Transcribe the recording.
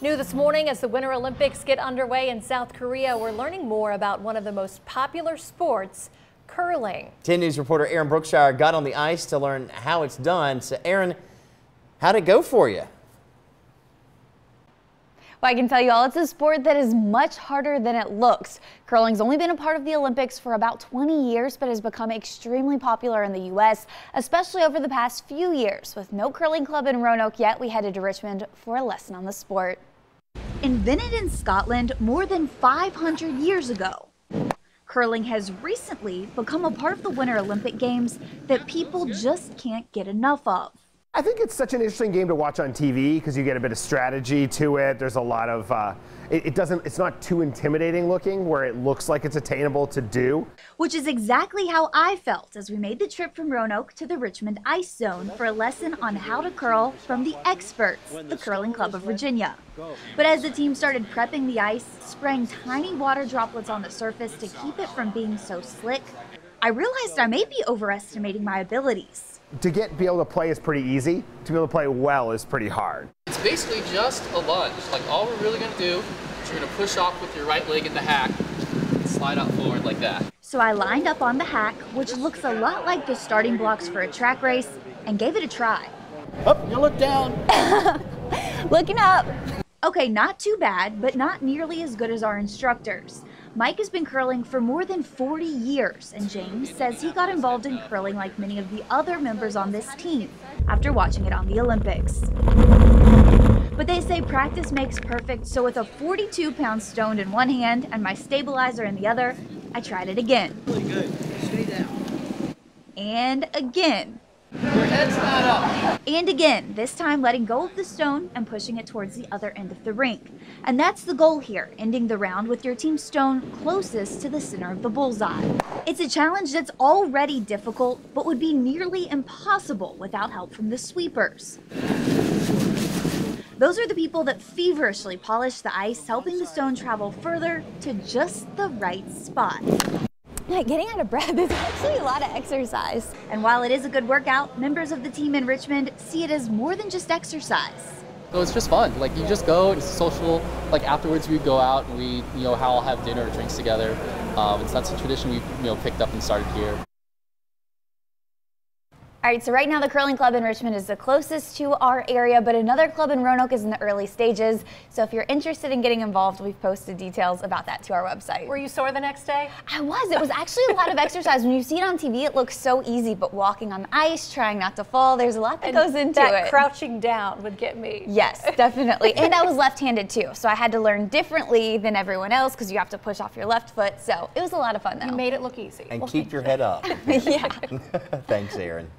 New this morning, as the Winter Olympics get underway in South Korea, we're learning more about one of the most popular sports, curling. 10 News reporter Erin Brookshier got on the ice to learn how it's done. So Erin, how'd it go for you? Well, I can tell you all, it's a sport that is much harder than it looks. Curling's only been a part of the Olympics for about 20 years, but has become extremely popular in the U.S., especially over the past few years. With no curling club in Roanoke yet, we headed to Richmond for a lesson on the sport. Invented in Scotland more than 500 years ago, curling has recently become a part of the Winter Olympic Games that people just can't get enough of. I think it's such an interesting game to watch on TV because you get a bit of strategy to it. There's a lot of, it's not too intimidating looking where it looks like it's attainable to do. Which is exactly how I felt as we made the trip from Roanoke to the Richmond Ice Zone for a lesson on how to curl from the experts, the Curling Club of Virginia. But as the team started prepping the ice, spraying tiny water droplets on the surface to keep it from being so slick, I realized I may be overestimating my abilities. To be able to play is pretty easy. To be able to play well is pretty hard. It's basically just a lunge. Like all we're really going to do is you're going to push off with your right leg in the hack and slide out forward like that. So I lined up on the hack, which looks a lot like the starting blocks for a track race, and gave it a try. Up, you look down. Looking up. Okay, not too bad, but not nearly as good as our instructors. Mike has been curling for more than 40 years, and James says he got involved in curling like many of the other members on this team after watching it on the Olympics. But they say practice makes perfect, so with a 42-pound stone in one hand and my stabilizer in the other, I tried it again. Really good. Stay down. And again. Your head's not up. And again, this time letting go of the stone and pushing it towards the other end of the rink. And that's the goal here, ending the round with your team's stone closest to the center of the bullseye. It's a challenge that's already difficult, but would be nearly impossible without help from the sweepers. Those are the people that feverishly polish the ice, helping the stone travel further to just the right spot. Yeah, getting out of breath is actually a lot of exercise. And while it is a good workout, members of the team in Richmond see it as more than just exercise. So it's just fun. Like you just go, it's social. Like afterwards we go out and we, all have dinner or drinks together. That's a tradition we, picked up and started here. All right, so right now the curling club in Richmond is the closest to our area, but another club in Roanoke is in the early stages. So if you're interested in getting involved, we've posted details about that to our website. Were you sore the next day? I was. It was actually a lot of exercise. When you see it on TV, it looks so easy, but walking on the ice, trying not to fall, there's a lot that goes into it. That crouching down would get me. Yes, definitely. And I was left-handed too, so I had to learn differently than everyone else because you have to push off your left foot. So it was a lot of fun though. You made it look easy. And keep your head up. Yeah. Thanks, Erin.